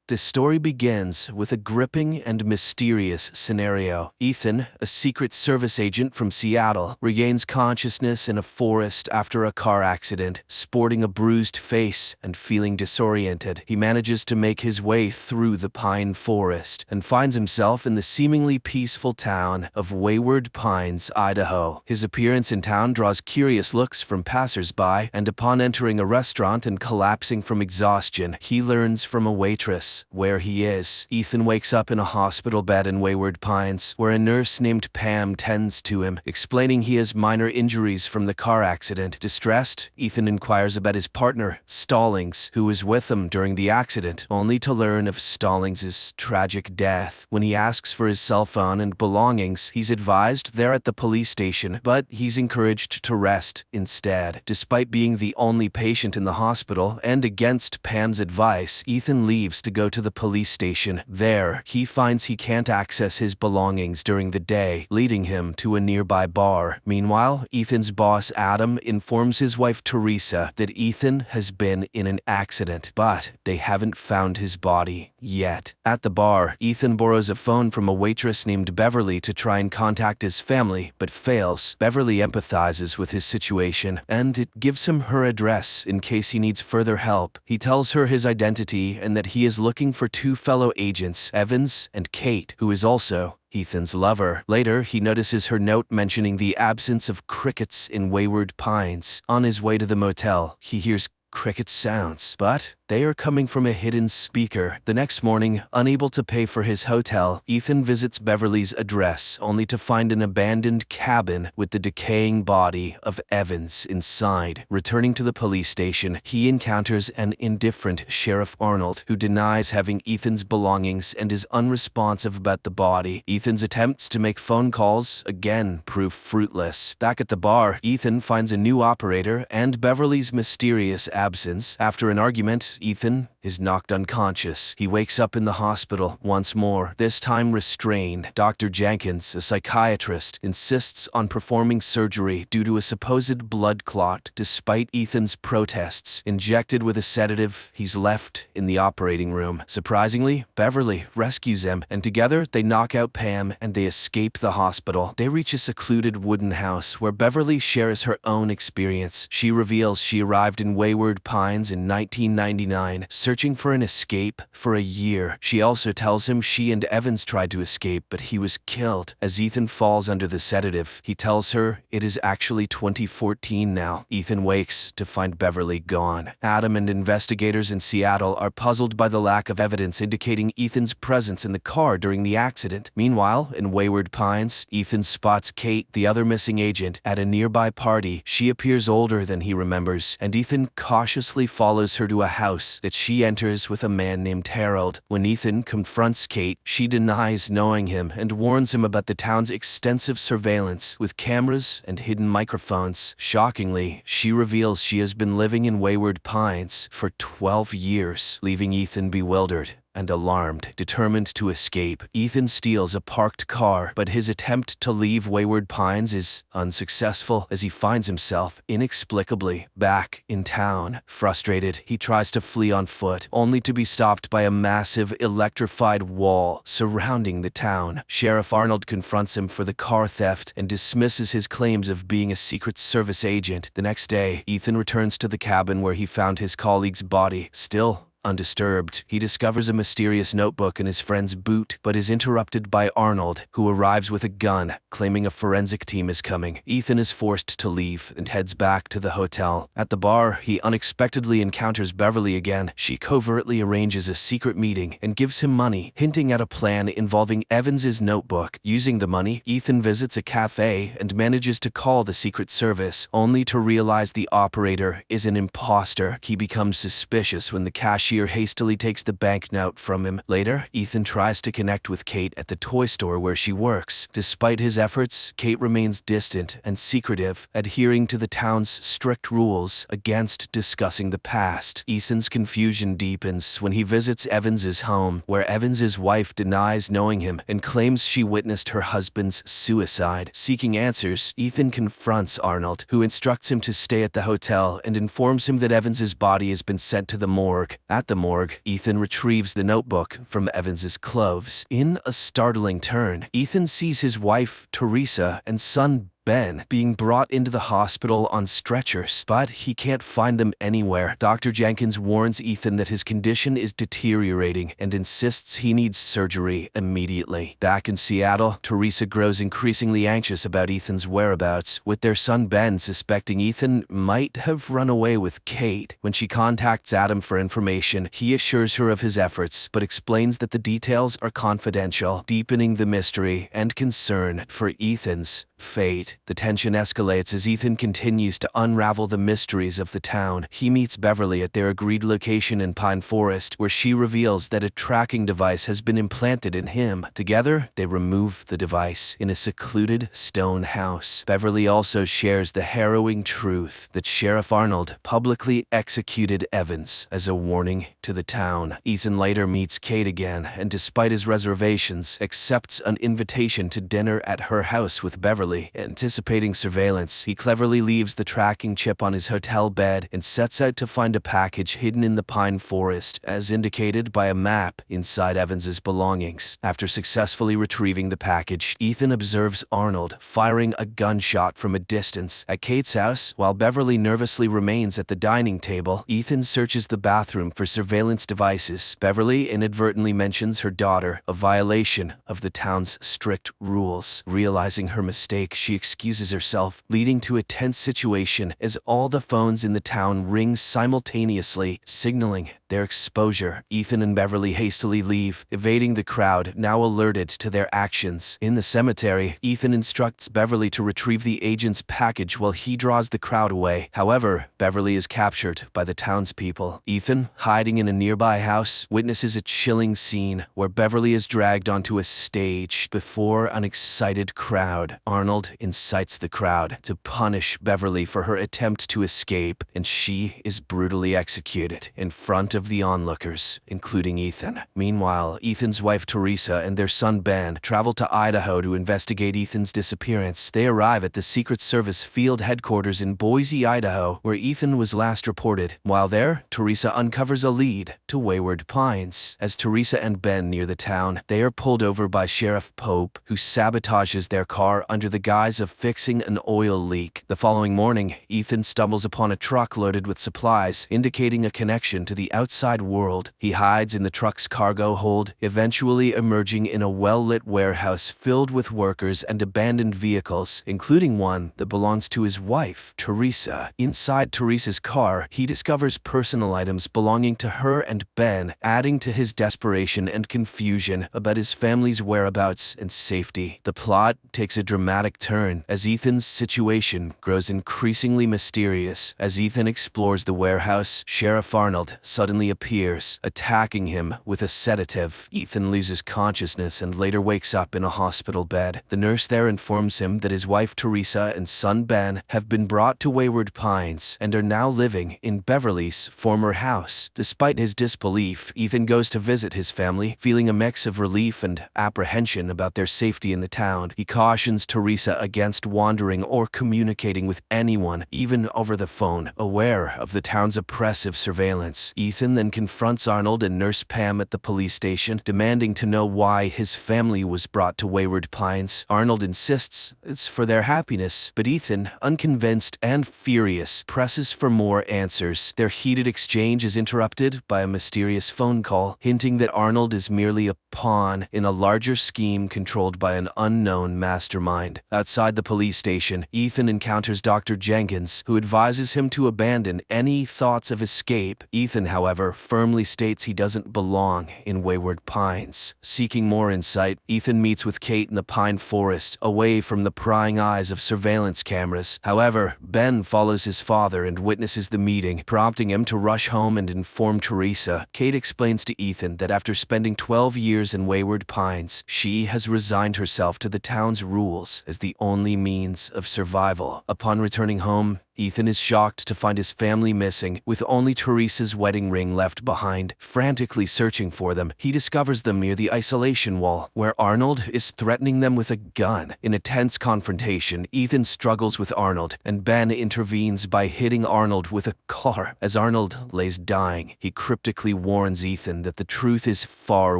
The story begins with a gripping and mysterious scenario. Ethan, a Secret Service agent from Seattle, regains consciousness in a forest after a car accident. Sporting a bruised face and feeling disoriented, he manages to make his way through the pine forest and finds himself in the seemingly peaceful town of Wayward Pines, Idaho. His appearance in town draws curious looks from passers-by, and upon entering a restaurant and collapsing from exhaustion, he learns from a waitress where he is. Ethan wakes up in a hospital bed in Wayward Pines, where a nurse named Pam tends to him, explaining he has minor injuries from the car accident. Distressed, Ethan inquires about his partner, Stallings, who was with him during the accident, only to learn of Stallings' tragic death. When he asks for his cell phone and belongings, he's advised they're at the police station, but he's encouraged to rest instead. Despite being the only patient in the hospital and against Pam's advice, Ethan leaves to go to the police station. There, he finds he can't access his belongings during the day, leading him to a nearby bar. Meanwhile, Ethan's boss Adam informs his wife Teresa that Ethan has been in an accident, but they haven't found his body yet. At the bar, Ethan borrows a phone from a waitress named Beverly to try and contact his family, but fails. Beverly empathizes with his situation, and it gives him her address in case he needs further help. He tells her his identity and that he is looking for two fellow agents, Evans and Kate, who is also Ethan's lover. Later, he notices her note mentioning the absence of crickets in Wayward Pines. On his way to the motel, he hears cricket sounds, but they are coming from a hidden speaker. The next morning, unable to pay for his hotel, Ethan visits Beverly's address only to find an abandoned cabin with the decaying body of Evans inside. Returning to the police station, he encounters an indifferent Sheriff Arnold who denies having Ethan's belongings and is unresponsive about the body. Ethan's attempts to make phone calls again prove fruitless. Back at the bar, Ethan finds a new operator and Beverly's mysterious absence. After an argument, Ethan is knocked unconscious. He wakes up in the hospital once more, this time restrained. Dr. Jenkins, a psychiatrist, insists on performing surgery due to a supposed blood clot. Despite Ethan's protests, injected with a sedative, he's left in the operating room. Surprisingly, Beverly rescues him, and together they knock out Pam and they escape the hospital. They reach a secluded wooden house where Beverly shares her own experience. She reveals she arrived in Wayward Pines in 1999, searching for an escape for a year. She also tells him she and Evans tried to escape, but he was killed. As Ethan falls under the sedative, he tells her it is actually 2014 now. Ethan wakes to find Beverly gone. Adam and investigators in Seattle are puzzled by the lack of evidence indicating Ethan's presence in the car during the accident. Meanwhile, in Wayward Pines, Ethan spots Kate, the other missing agent, at a nearby party. She appears older than he remembers, and Ethan cautiously follows her to a house that she enters with a man named Harold. When Ethan confronts Kate, she denies knowing him and warns him about the town's extensive surveillance with cameras and hidden microphones. Shockingly, she reveals she has been living in Wayward Pines for 12 years, leaving Ethan bewildered and alarmed. Determined to escape, Ethan steals a parked car, but his attempt to leave Wayward Pines is unsuccessful as he finds himself inexplicably back in town. Frustrated, he tries to flee on foot, only to be stopped by a massive electrified wall surrounding the town. Sheriff Arnold confronts him for the car theft and dismisses his claims of being a Secret Service agent. The next day, Ethan returns to the cabin where he found his colleague's body, still undisturbed. He discovers a mysterious notebook in his friend's boot, but is interrupted by Arnold, who arrives with a gun, claiming a forensic team is coming. Ethan is forced to leave and heads back to the hotel. At the bar, he unexpectedly encounters Beverly again. She covertly arranges a secret meeting and gives him money, hinting at a plan involving Evans's notebook. Using the money, Ethan visits a cafe and manages to call the Secret Service, only to realize the operator is an imposter. He becomes suspicious when the cashier hastily takes the banknote from him. Later, Ethan tries to connect with Kate at the toy store where she works. Despite his efforts, Kate remains distant and secretive, adhering to the town's strict rules against discussing the past. Ethan's confusion deepens when he visits Evans's home, where Evans's wife denies knowing him and claims she witnessed her husband's suicide. Seeking answers, Ethan confronts Arnold, who instructs him to stay at the hotel and informs him that Evans's body has been sent to the morgue. At At the morgue, Ethan retrieves the notebook from Evans's clothes. In a startling turn, Ethan sees his wife, Teresa, and son, Ben, being brought into the hospital on stretchers, but he can't find them anywhere. Dr. Jenkins warns Ethan that his condition is deteriorating and insists he needs surgery immediately. Back in Seattle, Teresa grows increasingly anxious about Ethan's whereabouts, with their son Ben suspecting Ethan might have run away with Kate. When she contacts Adam for information, he assures her of his efforts, but explains that the details are confidential, deepening the mystery and concern for Ethan's fate. The tension escalates as Ethan continues to unravel the mysteries of the town. He meets Beverly at their agreed location in Pine Forest, where she reveals that a tracking device has been implanted in him. Together, they remove the device in a secluded stone house. Beverly also shares the harrowing truth that Sheriff Arnold publicly executed Evans as a warning to the town. Ethan later meets Kate again, and despite his reservations, accepts an invitation to dinner at her house with Beverly. Anticipating surveillance, he cleverly leaves the tracking chip on his hotel bed and sets out to find a package hidden in the Pine Forest, as indicated by a map inside Evans's belongings. After successfully retrieving the package, Ethan observes Arnold firing a gunshot from a distance at Kate's house. While Beverly nervously remains at the dining table, Ethan searches the bathroom for surveillance devices. Beverly inadvertently mentions her daughter, a violation of the town's strict rules. Realizing her mistake, she excuses herself, leading to a tense situation as all the phones in the town ring simultaneously, signaling their exposure. Ethan and Beverly hastily leave, evading the crowd, now alerted to their actions. In the cemetery, Ethan instructs Beverly to retrieve the agent's package while he draws the crowd away. However, Beverly is captured by the townspeople. Ethan, hiding in a nearby house, witnesses a chilling scene where Beverly is dragged onto a stage before an excited crowd. Arnold incites the crowd to punish Beverly for her attempt to escape, and she is brutally executed in front of the onlookers, including Ethan. Meanwhile, Ethan's wife Teresa and their son Ben travel to Idaho to investigate Ethan's disappearance. They arrive at the Secret Service field headquarters in Boise, Idaho, where Ethan was last reported. While there, Teresa uncovers a lead to Wayward Pines. As Teresa and Ben near the town, they are pulled over by Sheriff Pope, who sabotages their car under the guise of fixing an oil leak. The following morning, Ethan stumbles upon a truck loaded with supplies, indicating a connection to the outside world. He hides in the truck's cargo hold, eventually emerging in a well-lit warehouse filled with workers and abandoned vehicles, including one that belongs to his wife, Teresa. Inside Teresa's car, he discovers personal items belonging to her and Ben, adding to his desperation and confusion about his family's whereabouts and safety. The plot takes a dramatic turn as Ethan's situation grows increasingly mysterious. As Ethan explores the warehouse, Sheriff Arnold suddenly appears, attacking him with a sedative. Ethan loses consciousness and later wakes up in a hospital bed. The nurse there informs him that his wife Teresa and son Ben have been brought to Wayward Pines and are now living in Beverly's former house. Despite his disbelief, Ethan goes to visit his family, feeling a mix of relief and apprehension about their safety in the town. He cautions Teresa against wandering or communicating with anyone, even over the phone. Aware of the town's oppressive surveillance, Ethan then confronts Arnold and Nurse Pam at the police station, demanding to know why his family was brought to Wayward Pines. Arnold insists it's for their happiness, but Ethan, unconvinced and furious, presses for more answers. Their heated exchange is interrupted by a mysterious phone call, hinting that Arnold is merely a pawn in a larger scheme controlled by an unknown mastermind. Outside the police station, Ethan encounters Dr. Jenkins, who advises him to abandon any thoughts of escape. Ethan, however, firmly states he doesn't belong in Wayward Pines. Seeking more insight, Ethan meets with Kate in the Pine Forest, away from the prying eyes of surveillance cameras. However, Ben follows his father and witnesses the meeting, prompting him to rush home and inform Teresa. Kate explains to Ethan that after spending 12 years in Wayward Pines, she has resigned herself to the town's rules as the only means of survival. Upon returning home, Ethan is shocked to find his family missing, with only Teresa's wedding ring left behind. Frantically searching for them, he discovers them near the isolation wall, where Arnold is threatening them with a gun. In a tense confrontation, Ethan struggles with Arnold, and Ben intervenes by hitting Arnold with a car. As Arnold lays dying, he cryptically warns Ethan that the truth is far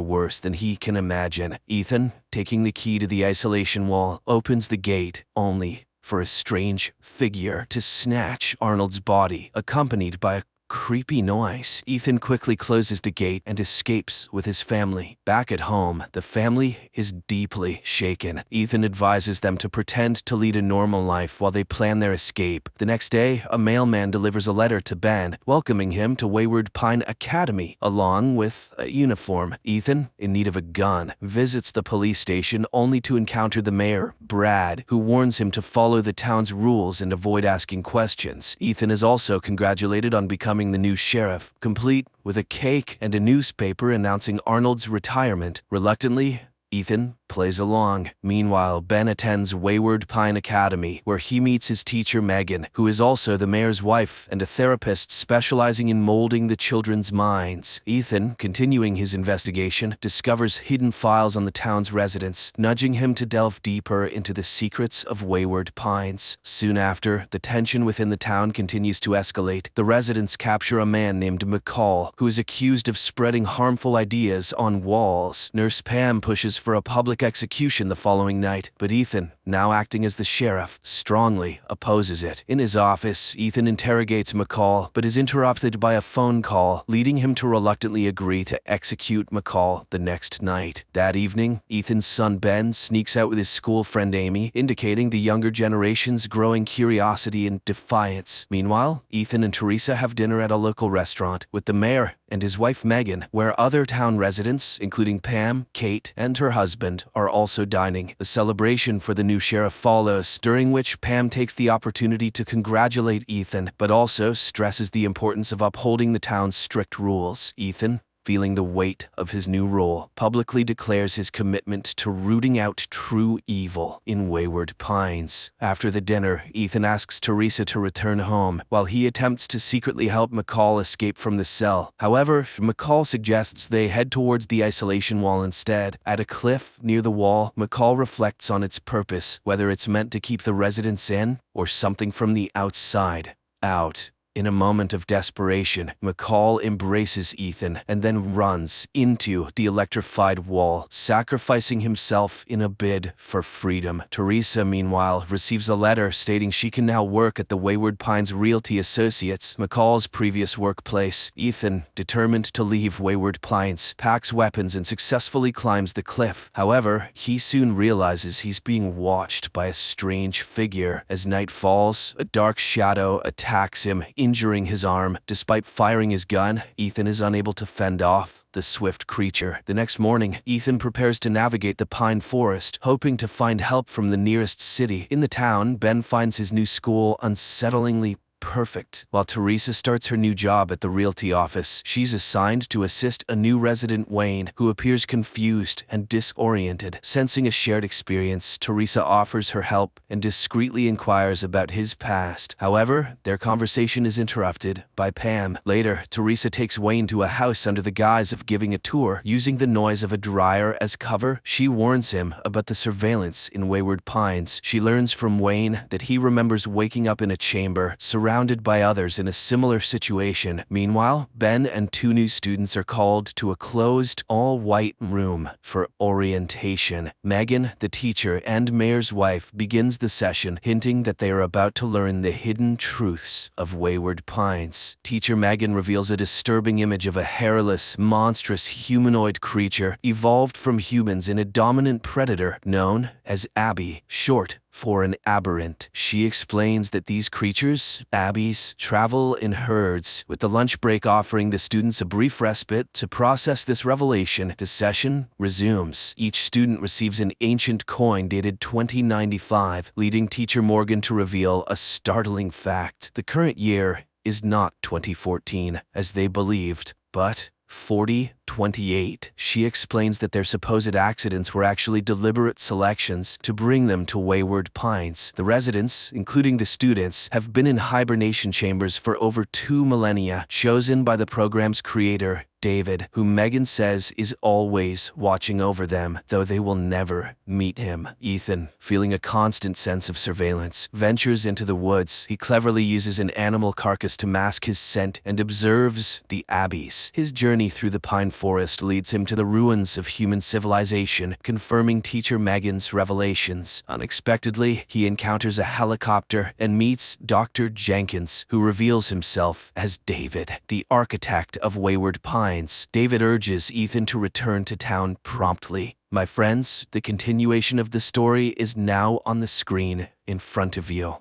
worse than he can imagine. Ethan, taking the key to the isolation wall, opens the gate, only for a strange figure to snatch Arnold's body, accompanied by a creepy noise. Ethan quickly closes the gate and escapes with his family. Back at home, the family is deeply shaken. Ethan advises them to pretend to lead a normal life while they plan their escape. The next day, a mailman delivers a letter to Ben, welcoming him to Wayward Pine Academy, along with a uniform. Ethan, in need of a gun, visits the police station only to encounter the mayor, Brad, who warns him to follow the town's rules and avoid asking questions. Ethan is also congratulated on becoming the new sheriff, complete with a cake and a newspaper announcing Arnold's retirement. Reluctantly, Ethan plays along. Meanwhile, Ben attends Wayward Pine Academy, where he meets his teacher Megan, who is also the mayor's wife and a therapist specializing in molding the children's minds. Ethan, continuing his investigation, discovers hidden files on the town's residents, nudging him to delve deeper into the secrets of Wayward Pines. Soon after, the tension within the town continues to escalate. The residents capture a man named McCall, who is accused of spreading harmful ideas on walls. Nurse Pam pushes for a public execution the following night, but Ethan, now acting as the sheriff, strongly opposes it. In his office, Ethan interrogates McCall, but is interrupted by a phone call, leading him to reluctantly agree to execute McCall the next night. That evening, Ethan's son Ben sneaks out with his school friend Amy, indicating the younger generation's growing curiosity and defiance. Meanwhile, Ethan and Teresa have dinner at a local restaurant with the mayor and his wife Megan, where other town residents, including Pam, Kate, and her husband, are also dining. The celebration for the new sheriff follows, during which Pam takes the opportunity to congratulate Ethan, but also stresses the importance of upholding the town's strict rules. Ethan, feeling the weight of his new role, publicly declares his commitment to rooting out true evil in Wayward Pines. After the dinner, Ethan asks Teresa to return home, while he attempts to secretly help McCall escape from the cell. However, McCall suggests they head towards the isolation wall instead. At a cliff near the wall, McCall reflects on its purpose, whether it's meant to keep the residents in, or something from the outside out. In a moment of desperation, McCall embraces Ethan and then runs into the electrified wall, sacrificing himself in a bid for freedom. Teresa, meanwhile, receives a letter stating she can now work at the Wayward Pines Realty Associates, McCall's previous workplace. Ethan, determined to leave Wayward Pines, packs weapons and successfully climbs the cliff. However, he soon realizes he's being watched by a strange figure. As night falls, a dark shadow attacks him, injuring his arm. Despite firing his gun, Ethan is unable to fend off the swift creature. The next morning, Ethan prepares to navigate the pine forest, hoping to find help from the nearest city. In the town, Ben finds his new school unsettlingly perfect. While Teresa starts her new job at the realty office, she's assigned to assist a new resident, Wayne, who appears confused and disoriented. Sensing a shared experience, Teresa offers her help and discreetly inquires about his past. However, their conversation is interrupted by Pam. Later, Teresa takes Wayne to a house under the guise of giving a tour. Using the noise of a dryer as cover, she warns him about the surveillance in Wayward Pines. She learns from Wayne that he remembers waking up in a chamber, surrounded by others in a similar situation. Meanwhile, Ben and two new students are called to a closed, all-white room for orientation. Megan, the teacher and mayor's wife, begins the session, hinting that they are about to learn the hidden truths of Wayward Pines. Teacher Megan reveals a disturbing image of a hairless, monstrous humanoid creature evolved from humans in a dominant predator known as Abby, short for an aberrant. She explains that these creatures, Abbies, travel in herds, with the lunch break offering the students a brief respite to process this revelation. The session resumes. Each student receives an ancient coin dated 2095, leading teacher Morgan to reveal a startling fact. The current year is not 2014, as they believed, but 40 28. She explains that their supposed accidents were actually deliberate selections to bring them to Wayward Pines. The residents, including the students, have been in hibernation chambers for over 2 millennia, chosen by the program's creator, David, who Megan says is always watching over them, though they will never meet him. Ethan, feeling a constant sense of surveillance, ventures into the woods. He cleverly uses an animal carcass to mask his scent and observes the Abbeys. His journey through the pine forest leads him to the ruins of human civilization, confirming teacher Megan's revelations. Unexpectedly, he encounters a helicopter and meets Dr. Jenkins, who reveals himself as David, the architect of Wayward Pines. David urges Ethan to return to town promptly. My friends, the continuation of the story is now on the screen in front of you.